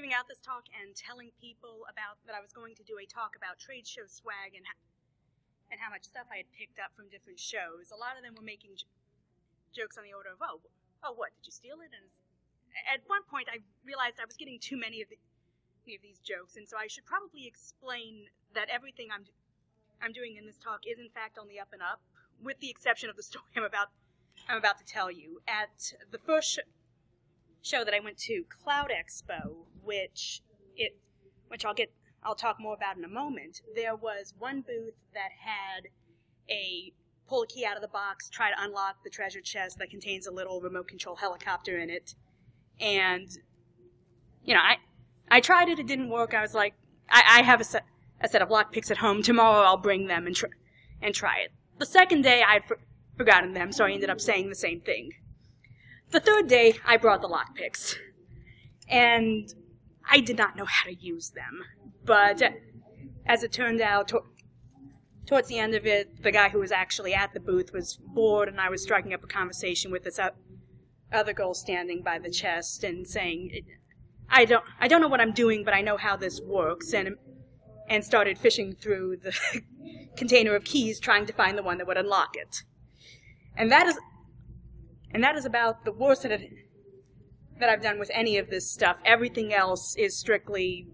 giving out this talk and telling people about that I was going to do a talk about trade show swag and how much stuff I had picked up from different shows. A lot of them were making jokes on the order of, oh, what, did you steal it? And at one point I realized I was getting too many of these jokes, and so I should probably explain that everything I'm doing in this talk is in fact on the up and up, with the exception of the story I'm about to tell you. At the first show that I went to, Cloud Expo, which I'll talk more about in a moment, there was one booth that had a pull a key out of the box, try to unlock the treasure chest that contains a little remote control helicopter in it. And, you know, I tried it, it didn't work. I was like, I have a set of lockpicks at home. Tomorrow I'll bring them and try it. The second day I had forgotten them, so I ended up saying the same thing. The third day I brought the lockpicks, and I did not know how to use them. But as it turned out, towards the end of it, the guy who was actually at the booth was bored, and I was striking up a conversation with this other girl standing by the chest and saying, I don't know what I'm doing, but I know how this works, and started fishing through the container of keys trying to find the one that would unlock it. And that is about the worst that I've done with any of this stuff. Everything else is strictly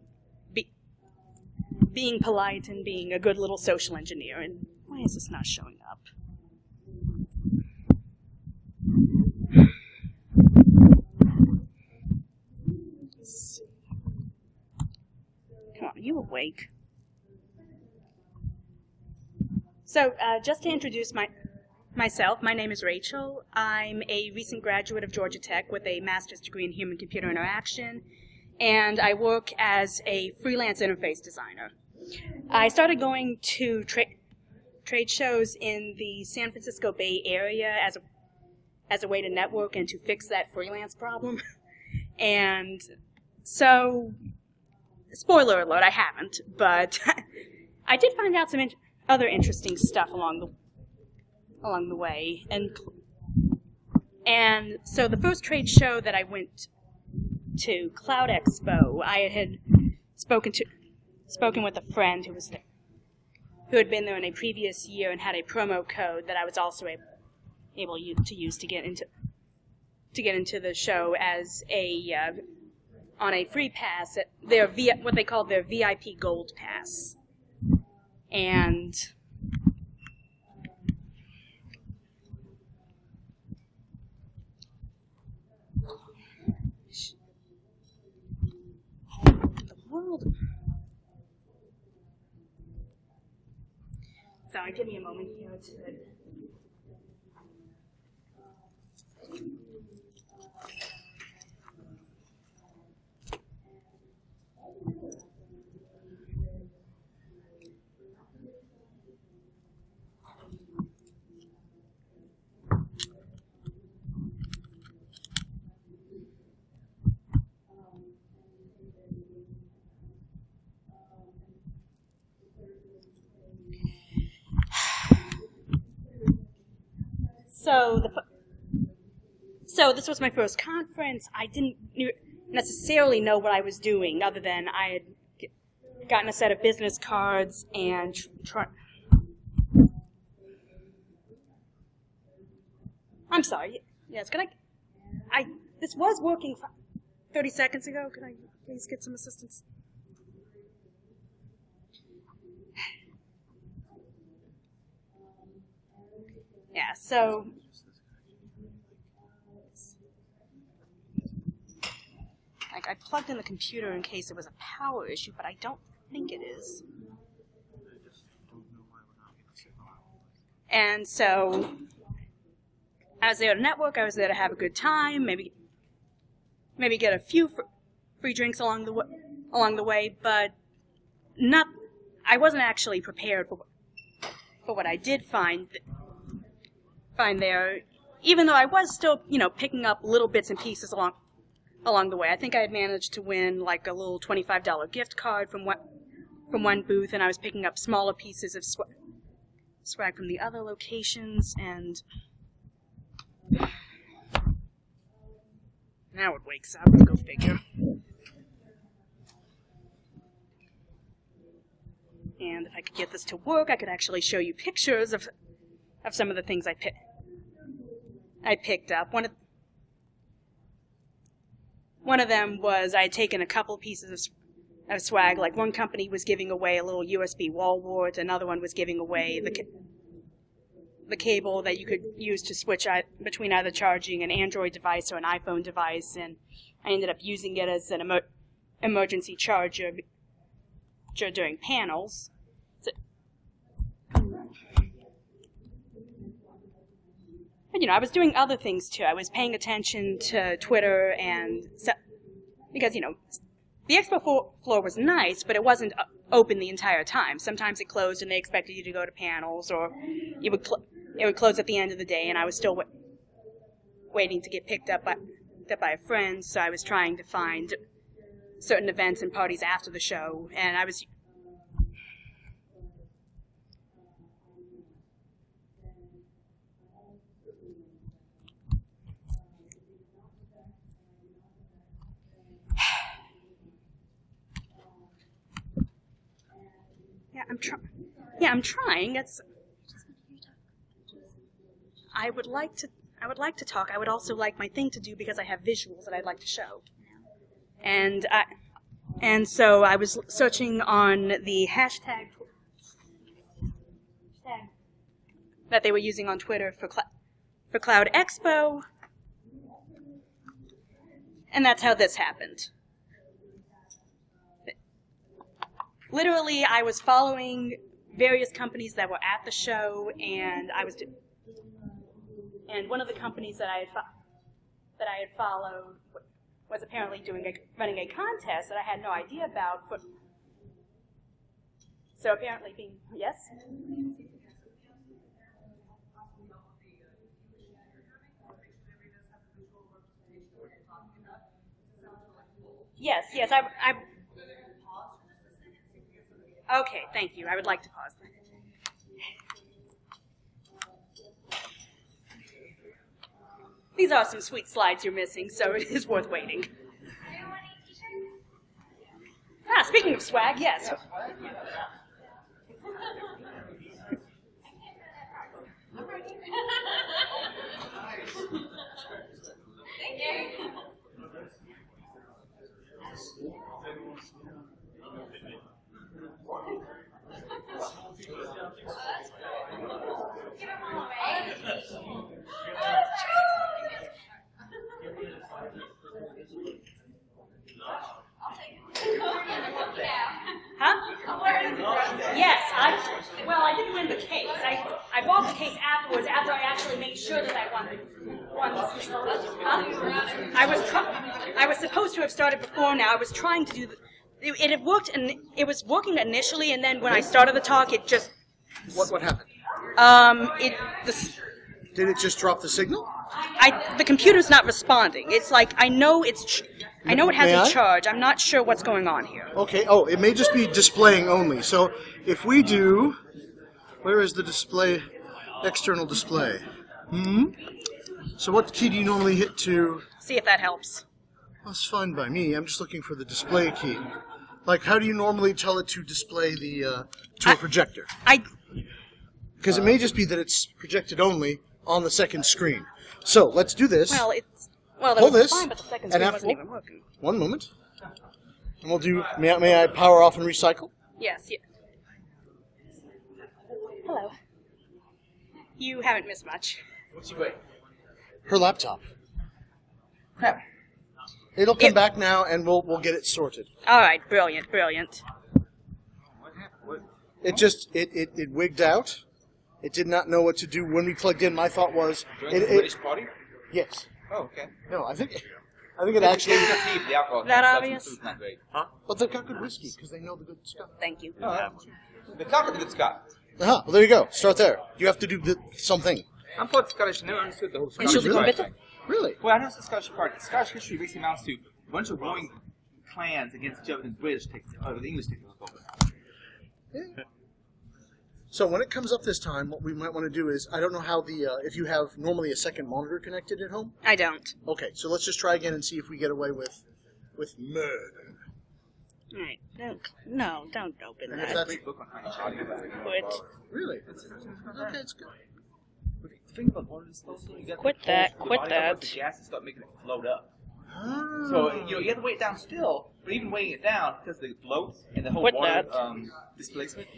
being polite and being a good little social engineer. And why is this not showing up? Come on, are you awake? So, just to introduce myself, my name is Rachel. I'm a recent graduate of Georgia Tech with a master's degree in human-computer interaction, and I work as a freelance interface designer. I started going to trade shows in the San Francisco Bay Area as a way to network and to fix that freelance problem. And so, spoiler alert, I haven't, but I did find out some other interesting stuff along the way, and so the first trade show that I went to, Cloud Expo, I had spoken with a friend who had been there in a previous year and had a promo code that I was also able to use to get into the show as on a free pass at what they called their VIP Gold Pass. And the world. Sorry, give me a moment here to. So this was my first conference. I didn't necessarily know what I was doing, other than I had gotten a set of business cards and I'm sorry. Yes, this was working 30 seconds ago. Could I please get some assistance? Yeah, so I plugged in the computer in case it was a power issue, but I don't think it is. And so I was there to network, I was there to have a good time, maybe get a few free drinks along the way, but I wasn't actually prepared for what I did find there, even though I was still, picking up little bits and pieces along the way. I think I had managed to win like a little $25 gift card from one booth, and I was picking up smaller pieces of swag from the other locations, and now it wakes up. Go figure. And if I could get this to work, I could actually show you pictures of some of the things I picked up. One of them was I had taken a couple pieces of swag. Like one company was giving away a little USB wall wart, another one was giving away the cable that you could use to switch between either charging an Android device or an iPhone device, and I ended up using it as an emergency charger during panels. But, you know, I was doing other things too. I was paying attention to Twitter because, you know, the expo floor was nice, but it wasn't open the entire time. Sometimes it closed and they expected you to go to panels, or it would close at the end of the day, and I was still waiting to get picked up by a friend, so I was trying to find certain events and parties after the show, and I was... I'm trying. I would like to talk. I would also like my thing to do because I have visuals that I'd like to show. And so I was searching on the hashtag that they were using on Twitter for Cloud Expo, and that's how this happened. Literally, I was following various companies that were at the show, and one of the companies that I had followed was apparently running a contest that I had no idea about. So apparently, yes. Yes, I Okay, thank you. I would like to pause that. These are some sweet slides you're missing, so it is worth waiting. Speaking of swag, yes. Thank you. Yes, I didn't win the case. I bought the case afterwards, after I actually made sure that I won this. I was supposed to have started before now. I was trying to do it had worked, and it was working initially, and then when I started the talk, it just... What happened? Did it just drop the signal? The computer's not responding. It's like, I know it has a charge. I'm not sure what's going on here. Okay. Oh, it may just be displaying only. So if we do... Where is the display? External display. So what key do you normally hit to... See if that helps. That's fine by me. I'm just looking for the display key. Like, how do you normally tell it to display to a projector? Because it may just be that it's projected only on the second screen. So let's do this. Hold this, fine, but the second screen wasn't even working. One moment. And we'll do. May I power off and recycle? Yes. Hello. You haven't missed much. What's she waiting? Her laptop. Oh. It'll come back now, and we'll get it sorted. All right, brilliant. What happened? It just it wigged out. It did not know what to do when we plugged in. My thought was British party? Yes. Oh, okay. No, I think it actually. The alcohol. That obvious? Food's not great. Huh? But they've got good whiskey because they know the good stuff. Thank you. The talk of the good Scott. Well, there you go. Start there. You have to do something. I'm part Scottish. I never understood the whole Scottish. Really? Well, I know it's the Scottish part. Scottish history basically amounts to a bunch of warring clans against each other. The British take the English take over. Yeah. So when it comes up this time, what we might want to do is, I don't know how if you have normally a second monitor connected at home. I don't. Okay, so let's just try again and see if we get away with murder. Alright, no, don't open And that. if that's Quit. really, okay, it's good. Think about water disposal. You got Quit to that, push quit the body up that. with the gas and start making it float up. Ah. So you have to weigh it down still, but even weighing it down because the float and the whole Quit water that. displacement,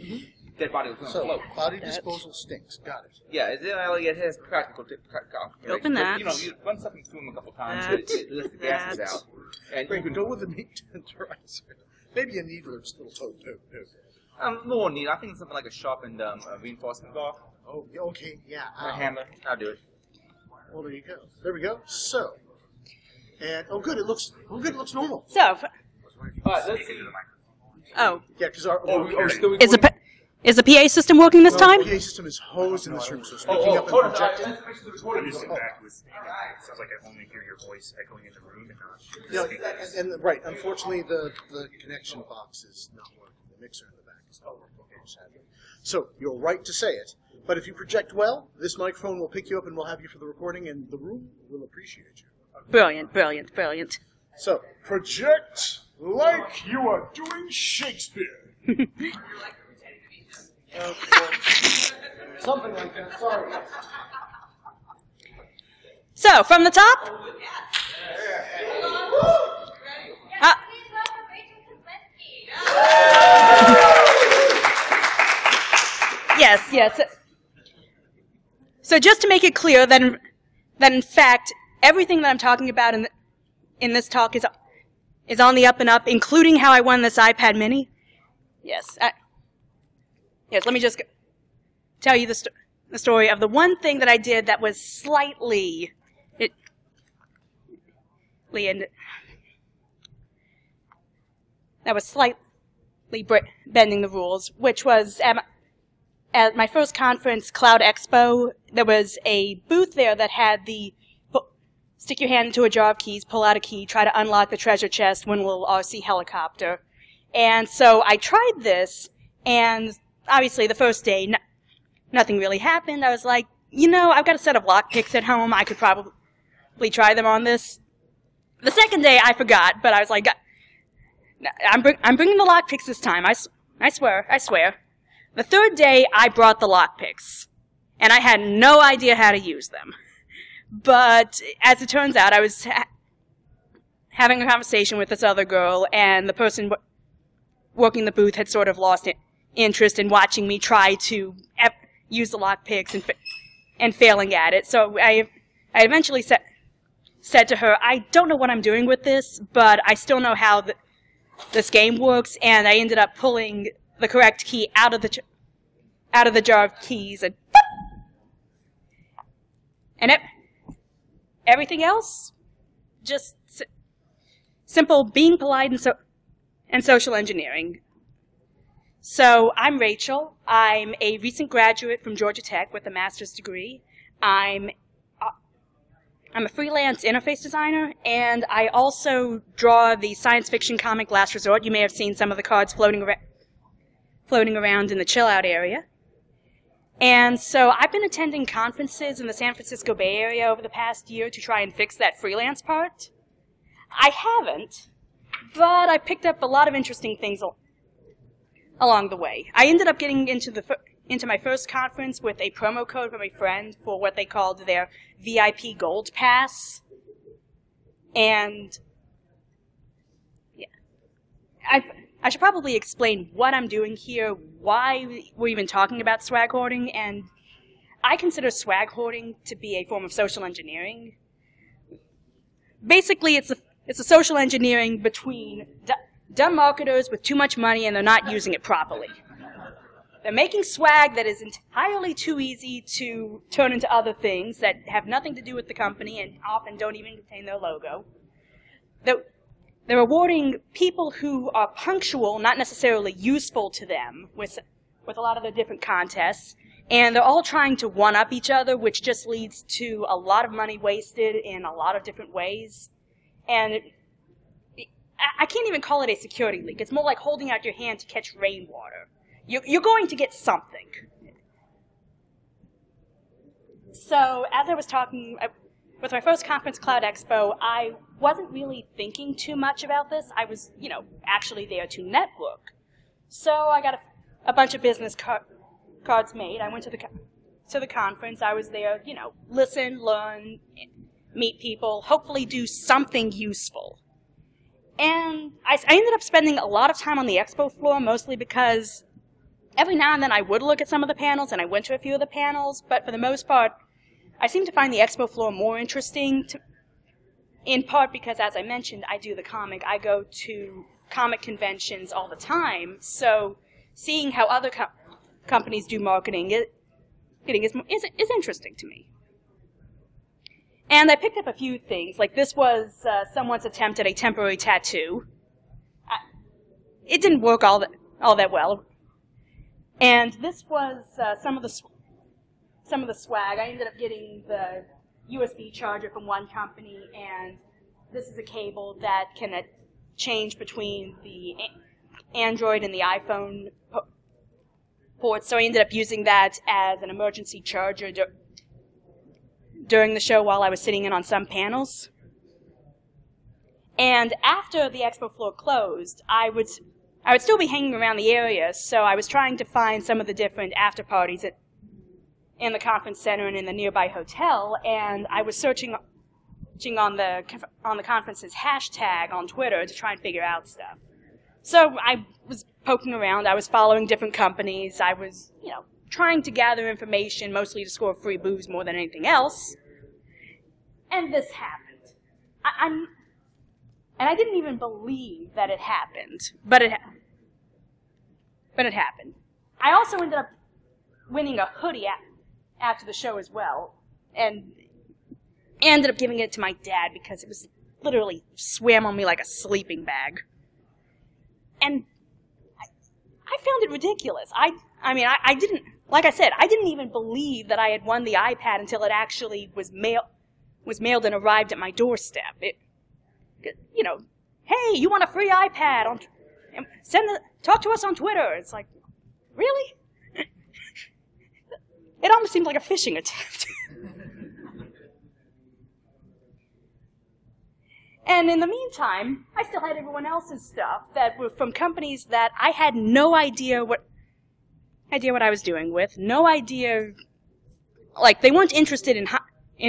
dead body was going to So float. body disposal stinks. Got it. Yeah, it has practical. Open that. You know, you run something through them a couple times, it lets the gases That. out. And Great, go with the meat tenderizer. Maybe a needle or just a little toe. more neat. I think it's something like a sharpened reinforcement bar. Oh, okay, yeah. A hammer. I'll do it. Well, there you go. There we go. So, and good. It looks normal. So, Let's see. oh, Yeah, because our still is the PA system working this time? The PA system is hosed in this room, so speaking up and projecting. Sounds like I only hear your voice echoing in the room and not. Yeah, and right. Unfortunately, the connection box is not working. The mixer in the back is not working, sadly. So you're right to say it. But if you project well, this microphone will pick you up and we'll have you for the recording, and the room will appreciate you. Brilliant, brilliant, brilliant. So project like you are doing Shakespeare. Something like that. Sorry. So, from the top? Yes. So just to make it clear that in fact, everything that I'm talking about in this talk is on the up and up, including how I won this iPad mini. Yes. Let me just tell you the story of the one thing that I did that was slightly bending the rules, which was at my first conference, Cloud Expo. There was a booth there that had the stick your hand into a jar of keys, pull out a key, try to unlock the treasure chest, win a little RC helicopter. And so I tried this, and obviously the first day, nothing really happened. I was like, I've got a set of lockpicks at home. I could probably try them on this. The second day, I forgot, but I was like, I'm bringing the lockpicks this time. I swear. The third day, I brought the lockpicks, and I had no idea how to use them. But as it turns out, I was having a conversation with this other girl, and the person working the booth had sort of lost interest in watching me try to use the lockpicks and failing at it. So I eventually said to her, I don't know what I'm doing with this, but I still know how this game works, and I ended up pulling the correct key out of the jar of keys, and everything else, just simple being polite and social engineering. So I'm Rachel. I'm a recent graduate from Georgia Tech with a master's degree. I'm a freelance interface designer, and I also draw the science fiction comic Last Resort. You may have seen some of the cards floating around in the chill out area. And so I've been attending conferences in the San Francisco Bay Area over the past year to try and fix that freelance part. I haven't, but I picked up a lot of interesting things along the way. I ended up getting into my first conference with a promo code from a friend for what they called their VIP Gold Pass. And yeah, I should probably explain what I'm doing here, why we're even talking about swag hoarding, and I consider swag hoarding to be a form of social engineering. Basically, it's a social engineering between dumb marketers with too much money and they're not using it properly. They're making swag that is entirely too easy to turn into other things that have nothing to do with the company and often don't even contain their logo. They're rewarding people who are punctual, not necessarily useful to them, with a lot of the different contests. And they're all trying to one-up each other, which just leads to a lot of money wasted in a lot of different ways. And I can't even call it a security leak. It's more like holding out your hand to catch rainwater. You're going to get something. So, as I was talking with my first conference, Cloud Expo, I wasn't really thinking too much about this. I was, actually there to network. So I got a bunch of business cards made. I went to the conference. I was there, listen, learn, meet people, hopefully do something useful. And I ended up spending a lot of time on the expo floor, mostly because every now and then I would look at some of the panels, and I went to a few of the panels, but for the most part, I seem to find the expo floor more interesting, in part because, as I mentioned, I do the comic. I go to comic conventions all the time, so seeing how other companies do marketing is interesting to me. And I picked up a few things, like this was someone's attempt at a temporary tattoo. It didn't work all that well. And this was some of the swag. I ended up getting the USB charger from one company, and this is a cable that can change between the Android and the iPhone ports. So I ended up using that as an emergency charger during the show while I was sitting in on some panels. And after the expo floor closed, I would still be hanging around the area, so I was trying to find some of the different after parties in the conference center and in the nearby hotel, and I was searching on the conference's hashtag on Twitter to try and figure out stuff. So I was poking around, I was following different companies, I was, trying to gather information, mostly to score free booze more than anything else. And this happened. And I didn't even believe that it happened, but it happened. I also ended up winning a hoodie after the show as well, and ended up giving it to my dad because it was literally swam on me like a sleeping bag. And I found it ridiculous. I didn't, like I said, I didn't even believe that I had won the iPad until it actually was mailed and arrived at my doorstep. Hey, you want a free iPad? Talk to us on Twitter. It's like, really? It almost seemed like a phishing attempt. And in the meantime, I still had everyone else's stuff that were from companies that I had no idea what I was doing with, no idea, like, they weren't interested in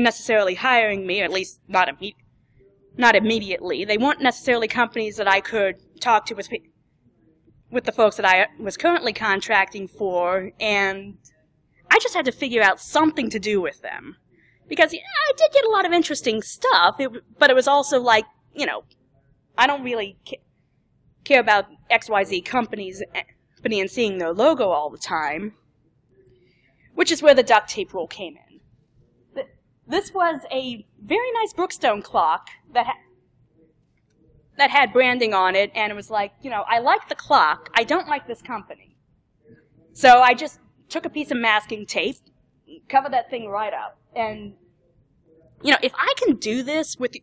necessarily hiring me, or at least not immediately. They weren't necessarily companies that I could talk to with the folks that I was currently contracting for, and I just had to figure out something to do with them. Because I did get a lot of interesting stuff, but it was also like, I don't really care about XYZ company and seeing their logo all the time, which is where the duct tape rule came in. This was a very nice Brookstone clock that had branding on it, and it was like, I like the clock, I don't like this company. So I just took a piece of masking tape, covered that thing right up, and, if I can do this with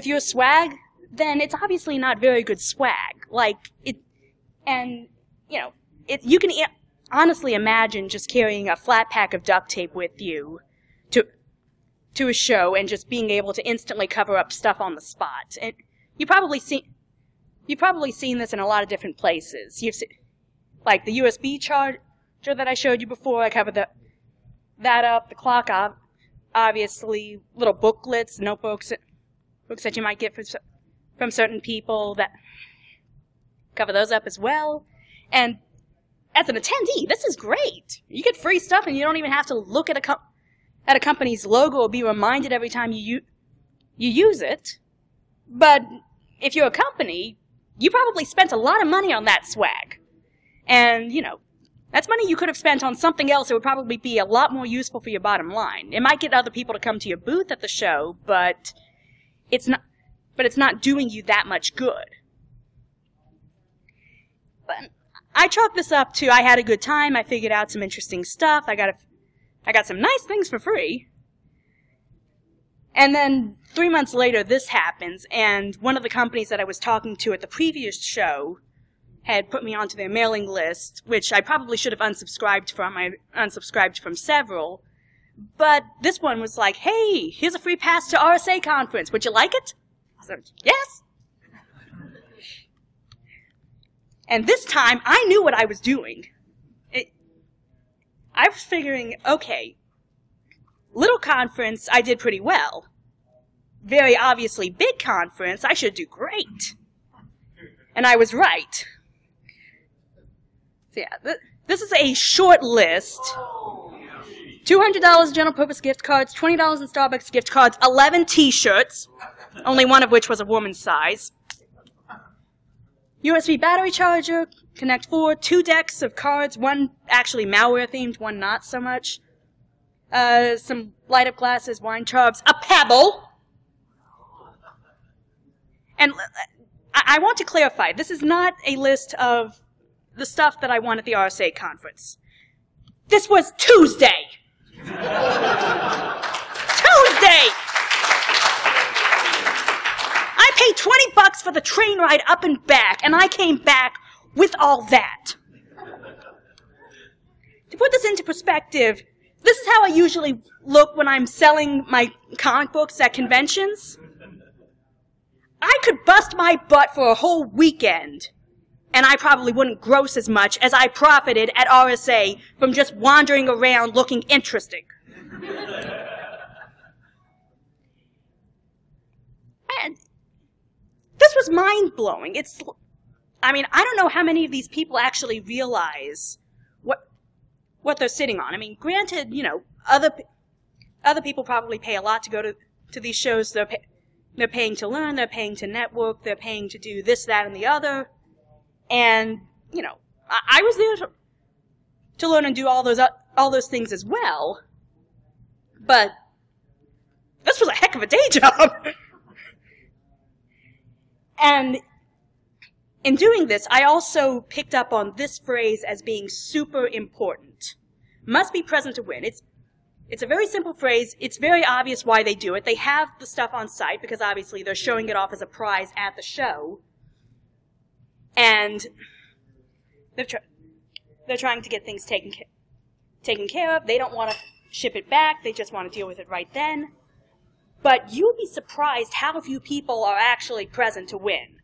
your swag, then it's obviously not very good swag. You can honestly imagine just carrying a flat pack of duct tape with you to a show and just being able to instantly cover up stuff on the spot. And you've probably seen this in a lot of different places. You've seen, like the USB charger that I showed you before. I covered that up. The clock, obviously, little booklets, notebooks, books that you might get from certain people that cover those up as well. And as an attendee, this is great. You get free stuff, and you don't even have to look at a company's logo or be reminded every time you use it. But if you're a company, you probably spent a lot of money on that swag. And, that's money you could have spent on something else that would probably be a lot more useful for your bottom line. It might get other people to come to your booth at the show, but it's not doing you that much good. But I chalked this up to I had a good time, I figured out some interesting stuff, I got some nice things for free. And then 3 months later, this happens, and one of the companies that I was talking to at the previous show had put me onto their mailing list, which I probably should have unsubscribed from. I unsubscribed from several, But this one was like, hey, here's a free pass to RSA conference. Would you like it? I said, yes. And this time, I knew what I was doing. I was figuring, okay, little conference, I did pretty well. Very obviously big conference, I should do great. And I was right. So yeah, this is a short list. $200 general purpose gift cards, $20 in Starbucks gift cards, 11 t-shirts, only one of which was a woman's size. USB battery charger, Connect 4, 2 decks of cards, one actually malware themed, one not so much. Some light up glasses, wine tubs, a pebble. And I want to clarify, this is not a list of the stuff that I won at the RSA conference. This was Tuesday. Tuesday! I paid $20 for the train ride up and back, and I came back with all that. To put this into perspective, this is how I usually look when I'm selling my comic books at conventions. I could bust my butt for a whole weekend, and I probably wouldn't gross as much as I profited at RSA from just wandering around looking interesting. And this was mind-blowing. I don't know how many of these people actually realize what they're sitting on. I mean, granted, other people probably pay a lot to go to these shows. They're paying to learn, they're paying to network, they're paying to do this, that, and the other. And, I was there to learn and do all those things as well. But this was a heck of a day job. And in doing this, I also picked up on this phrase as being super important. Must be present to win. It's a very simple phrase. It's very obvious why they do it. They have the stuff on site because obviously they're showing it off as a prize at the show. And they're trying to get things taken care of. They don't want to ship it back. They just want to deal with it right then. But you'll be surprised how few people are actually present to win.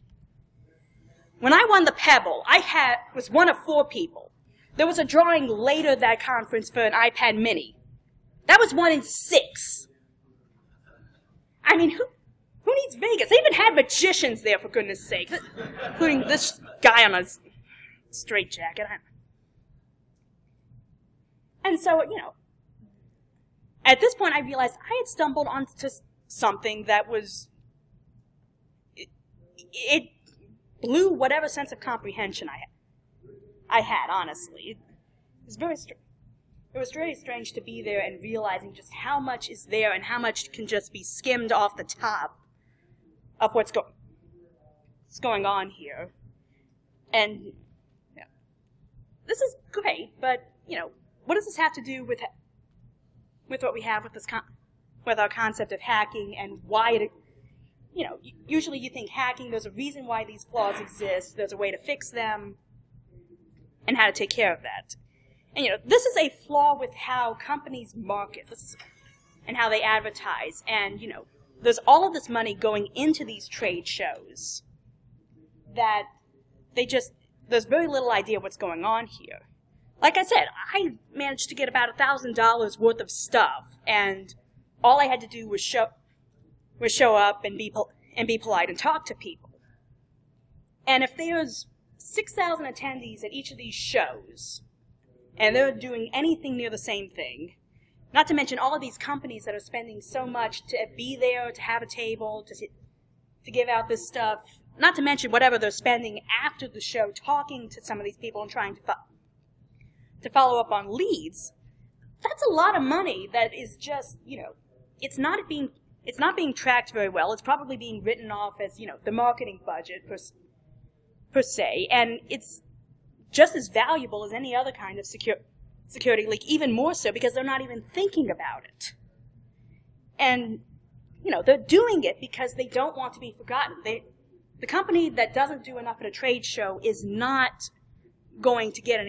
When I won the Pebble, I was one of 4 people. There was a drawing later that conference for an iPad mini. That was 1 in 6. I mean, who needs Vegas? They even had magicians there, for goodness sake, including this guy on a straitjacket. And so, at this point I realized I had stumbled onto something that was... It blew whatever sense of comprehension I had, honestly. It was very strange. It was really strange to be there and realizing just how much is there and how much can just be skimmed off the top of what's going on here. And this is great, but what does this have to do with what we have with this with our concept of hacking and why it? Usually you think hacking, there's a reason why these flaws exist, there's a way to fix them, and how to take care of that. And, this is a flaw with how companies market and how they advertise. And, there's all of this money going into these trade shows that there's very little idea what's going on here. Like I said, I managed to get about $1,000 worth of stuff, and all I had to do was show up and be polite and talk to people. And if there's 6,000 attendees at each of these shows, and they're doing anything near the same thing, not to mention all of these companies that are spending so much to be there, to have a table, to give out this stuff, not to mention whatever they're spending after the show talking to some of these people and trying to follow up on leads, that's a lot of money that is just, it's not being tracked very well. It's probably being written off as, the marketing budget per se, and it's just as valuable as any other kind of security leak, even more so because they're not even thinking about it. And, they're doing it because they don't want to be forgotten. The company that doesn't do enough at a trade show is not going to get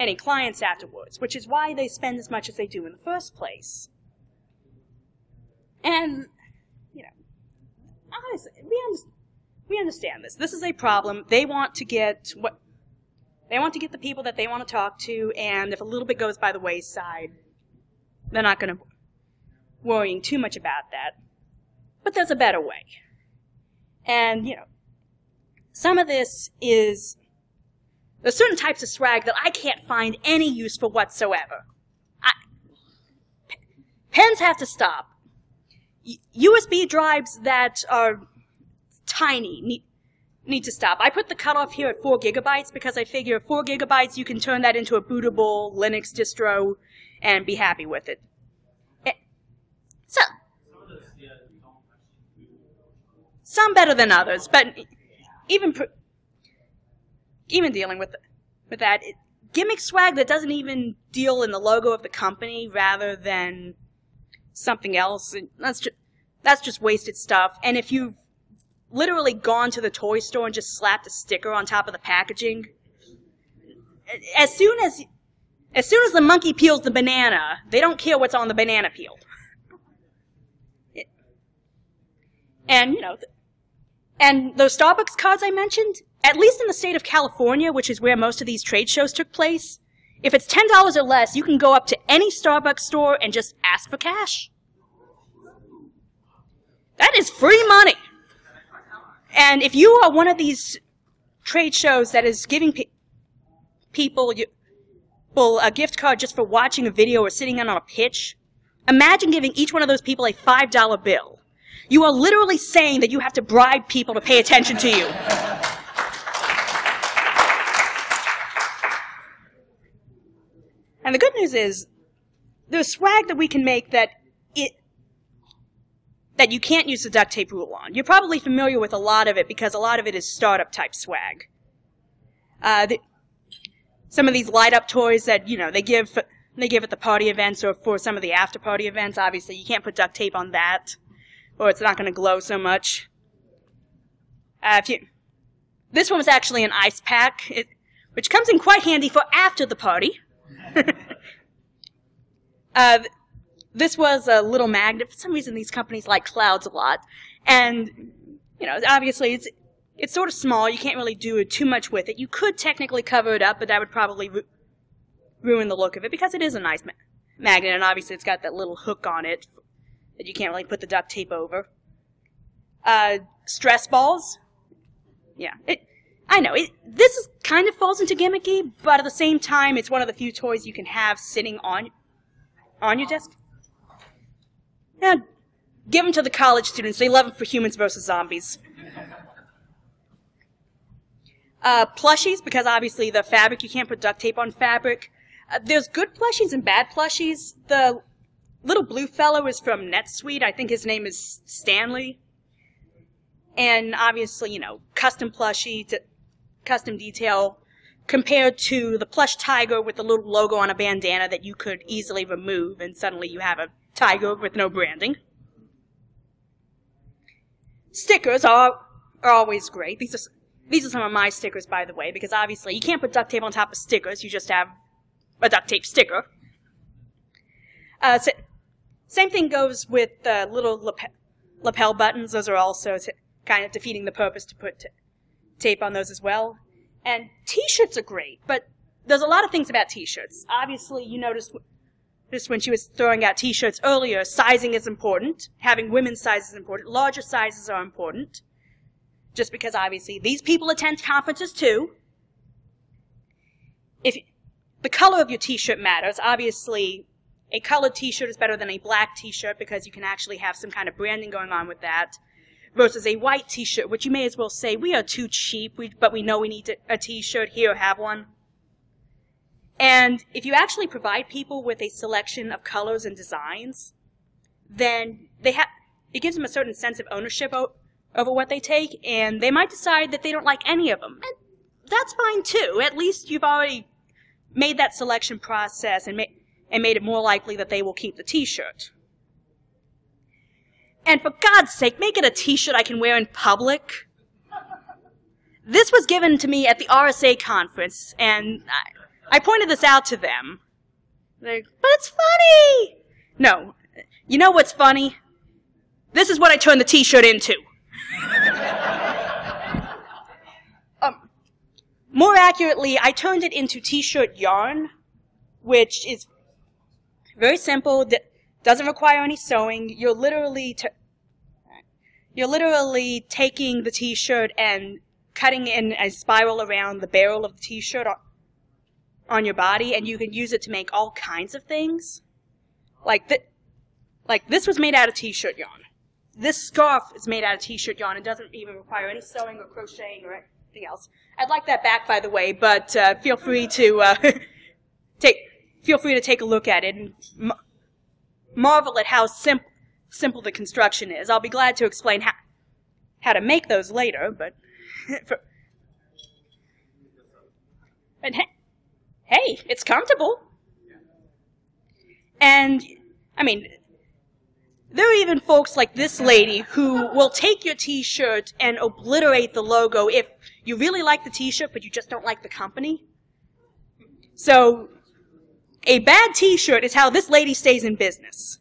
any clients afterwards, which is why they spend as much as they do in the first place. And, you know, honestly, we understand this. This is a problem. They want to get the people that they want to talk to, and if a little bit goes by the wayside, they're not going to worrying too much about that. But there's a better way. And, you know, some of this is, there's certain types of swag that I can't find any use for whatsoever. Pens have to stop. USB drives that are tiny need to stop. I put the cutoff here at 4 gigabytes because I figure 4 gigabytes you can turn that into a bootable Linux distro and be happy with it. So, some better than others, but even dealing with that, gimmick swag that doesn't even deal in the logo of the company rather than something else, that's just wasted stuff. And if you've literally gone to the toy store and just slapped a sticker on top of the packaging, as soon as the monkey peels the banana, they don't care what's on the banana peel. And, you know, and those Starbucks cards I mentioned, at least in the state of California, which is where most of these trade shows took place, if it's $10 or less, you can go up to any Starbucks store and just ask for cash. That is free money. And if you are one of these trade shows that is giving people a gift card just for watching a video or sitting in on a pitch, imagine giving each one of those people a $5 bill. You are literally saying that you have to bribe people to pay attention to you. And the good news is, there's swag that we can make that you can't use the duct tape rule on. You're probably familiar with a lot of it because a lot of it is startup type swag. Some of these light up toys that, you know, they give at the party events or for some of the after party events, obviously you can't put duct tape on that, or it's not going to glow so much. This one was actually an ice pack, which comes in quite handy for after the party. This was a little magnet. For some reason, these companies like clouds a lot. And, you know, obviously, it's sort of small. You can't really do too much with it. You could technically cover it up, but that would probably ruin the look of it because it is a nice magnet, and obviously it's got that little hook on it that you can't really put the duct tape over. Stress balls. Yeah, I know, this kind of falls into gimmicky, but at the same time, it's one of the few toys you can have sitting on your desk. Now, give them to the college students. They love them for Humans vs. Zombies. Plushies, because obviously the fabric, you can't put duct tape on fabric. There's good plushies and bad plushies. The little blue fellow is from NetSuite. I think his name is Stanley. And obviously, you know, custom plushie, custom detail, compared to the plush tiger with the little logo on a bandana that you could easily remove, and suddenly you have a tiger with no branding. Stickers are always great. These are some of my stickers, by the way, because obviously you can't put duct tape on top of stickers. You just have a duct tape sticker. Same thing goes with little lapel buttons. Those are also kind of defeating the purpose to put tape on those as well. And T-shirts are great, but there's a lot of things about T-shirts. Obviously, you noticed this when she was throwing out T-shirts earlier. Sizing is important. Having women's sizes is important. Larger sizes are important. Just because, obviously, these people attend conferences, too. The color of your T-shirt matters. Obviously, a colored T-shirt is better than a black T-shirt because you can actually have some kind of branding going on with that. Versus a white T-shirt, which you may as well say, we are too cheap, but we know we need a T-shirt. Here, have one. And if you actually provide people with a selection of colors and designs, then it gives them a certain sense of ownership over what they take, and they might decide that they don't like any of them. And that's fine, too. At least you've already made that selection process and made it more likely that they will keep the T-shirt. And for God's sake, make it a T-shirt I can wear in public. This was given to me at the RSA conference, and I pointed this out to them. Like, but it's funny! No. You know what's funny? This is what I turned the t-shirt into. More accurately, I turned it into t-shirt yarn, which is very simple, doesn't require any sewing. You're literally taking the t-shirt and cutting in a spiral around the barrel of the t-shirt on your body, and you can use it to make all kinds of things. Like this was made out of t-shirt yarn. This scarf is made out of t-shirt yarn and doesn't even require any sewing or crocheting or anything else. I'd like that back, by the way, but feel free to take a look at it and marvel at how simple the construction is. I'll be glad to explain how to make those later, but hey, it's comfortable. And I mean, there are even folks like this lady who will take your t-shirt and obliterate the logo if you really like the t-shirt but you just don't like the company. So, a bad t-shirt is how this lady stays in business.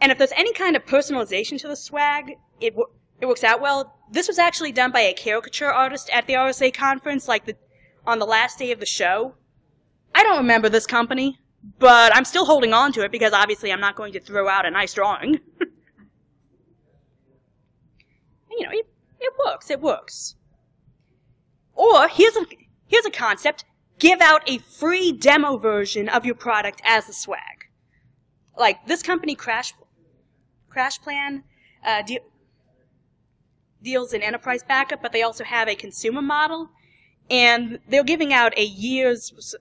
And if there's any kind of personalization to the swag, it works out well. This was actually done by a caricature artist at the RSA conference, on the last day of the show. I don't remember this company, but I'm still holding on to it because obviously I'm not going to throw out a nice drawing. You know, it works. Or, here's a concept. Give out a free demo version of your product as a swag. Like, this company, Crash Plan, deals in enterprise backup, but they also have a consumer model, and they're giving out a year's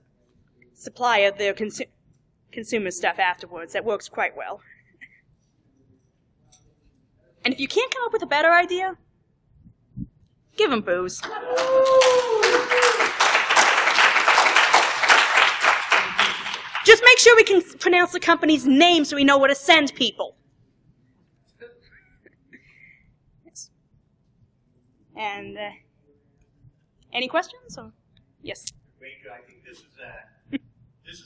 supply of their consumer stuff afterwards. That works quite well. And if you can't come up with a better idea, give them booze. Just make sure we can pronounce the company's name so we know where to send people. Yes. And, any questions? Or? Yes. Rachel, I think this is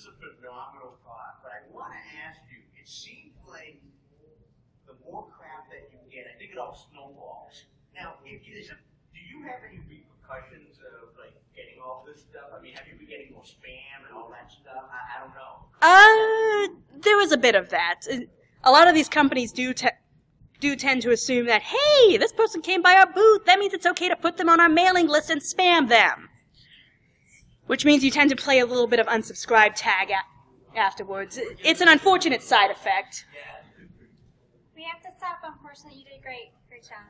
a phenomenal thought, but I want to ask you, it seems like the more crap that you get, I think it all snowballs. Now, do you have any repercussions of, like, getting all this stuff? I mean, have you been getting more spam and all that stuff? I don't know. There was a bit of that. A lot of these companies do tend to assume that, hey, this person came by our booth, that means it's okay to put them on our mailing list and spam them. Which means you tend to play a little bit of unsubscribe tag afterwards. It's an unfortunate side effect. We have to stop, unfortunately. You did great. Great job.